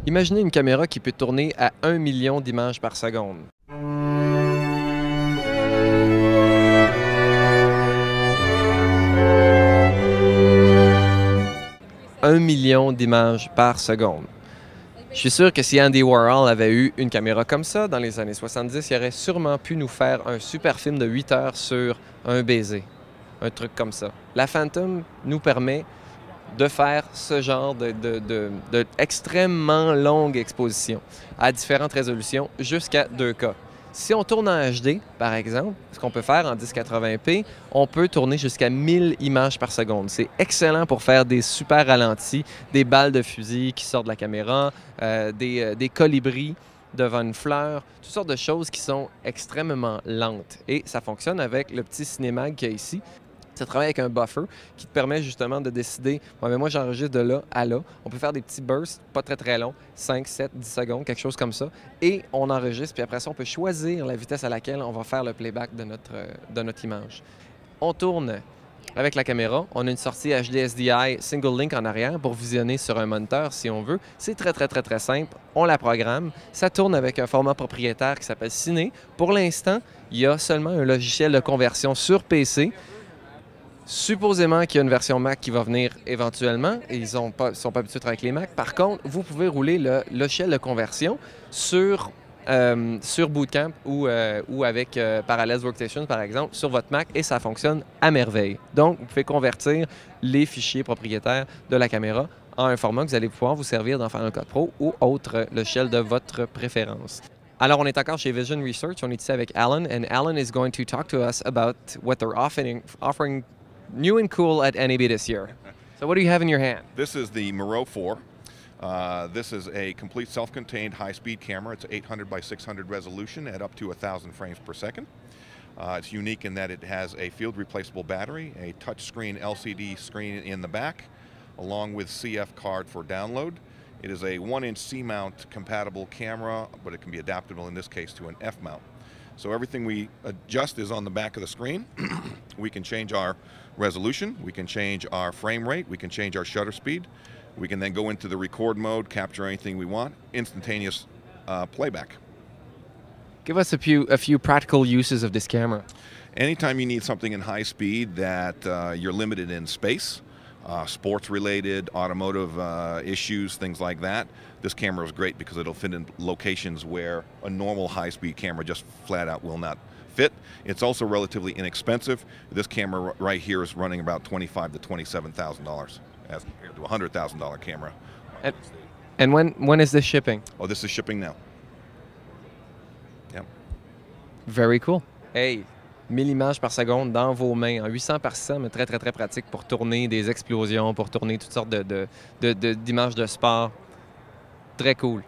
Imaginez une caméra qui peut tourner à 1 million d'images par seconde. 1 million d'images par seconde. Je suis sûr que si Andy Warhol avait eu une caméra comme ça dans les années 70, il aurait sûrement pu nous faire un super film de 8 heures sur un baiser, un truc comme ça. La Phantom nous permet de faire ce genre de extrêmement longue exposition à différentes résolutions jusqu'à 2K. Si on tourne en HD, par exemple, ce qu'on peut faire en 1080p, on peut tourner jusqu'à 1000 images par seconde. C'est excellent pour faire des super ralentis, des balles de fusil qui sortent de la caméra, des colibris devant une fleur, toutes sortes de choses qui sont extrêmement lentes. Et ça fonctionne avec le petit cinémag qu'il y a ici. Ça travaille avec un buffer qui te permet justement de décider, ouais, mais moi j'enregistre de là à là. On peut faire des petits bursts, pas très très longs, 5, 7, 10 secondes, quelque chose comme ça. Et on enregistre, puis après ça, on peut choisir la vitesse à laquelle on va faire le playback de notre image. On tourne avec la caméra. On a une sortie HD SDI single link en arrière pour visionner sur un moniteur si on veut. C'est très simple. On la programme. Ça tourne avec un format propriétaire qui s'appelle Ciné. Pour l'instant, il y a seulement un logiciel de conversion sur PC. Supposément qu'il y a une version Mac qui va venir éventuellement, et ils ne sont pas habitués à travailler avec les Mac. Par contre, vous pouvez rouler le logiciel de conversion sur Bootcamp ou avec Parallels Workstation, par exemple, sur votre Mac, et ça fonctionne à merveille. Donc, vous pouvez convertir les fichiers propriétaires de la caméra en un format que vous allez pouvoir vous servir dans Final Cut Pro ou autre logiciel de votre préférence. Alors, on est encore chez Vision Research. On est ici avec Alan, and Alan is going to talk to us about what they're offering new and cool at NAB this year. So what do you have in your hand? This is the Moreau 4. This is a complete self-contained high-speed camera. It's 800 by 600 resolution at up to 1,000 frames per second. It's unique in that it has a field replaceable battery, a touchscreen LCD screen in the back, along with CF card for download. It is a 1-inch C-mount compatible camera, but it can be adaptable in this case to an F-mount. So everything we adjust is on the back of the screen. We can change our resolution, we can change our frame rate, we can change our shutter speed. We can then go into the record mode, capture anything we want, instantaneous playback. Give us a few practical uses of this camera. Anytime you need something in high speed that you're limited in space, sports-related, automotive issues, things like that, this camera is great because it'll fit in locations where a normal high-speed camera just flat out will not fit. It's also relatively inexpensive. This camera right here is running about $25,000 to $27,000 as compared to a $100,000 camera. And when is this shipping? Oh, this is shipping now. Yep. Very cool. Hey, 1000 images par seconde dans vos mains, en 800 par 600, mais très pratique pour tourner des explosions, pour tourner toutes sortes d'images de sport. Très cool.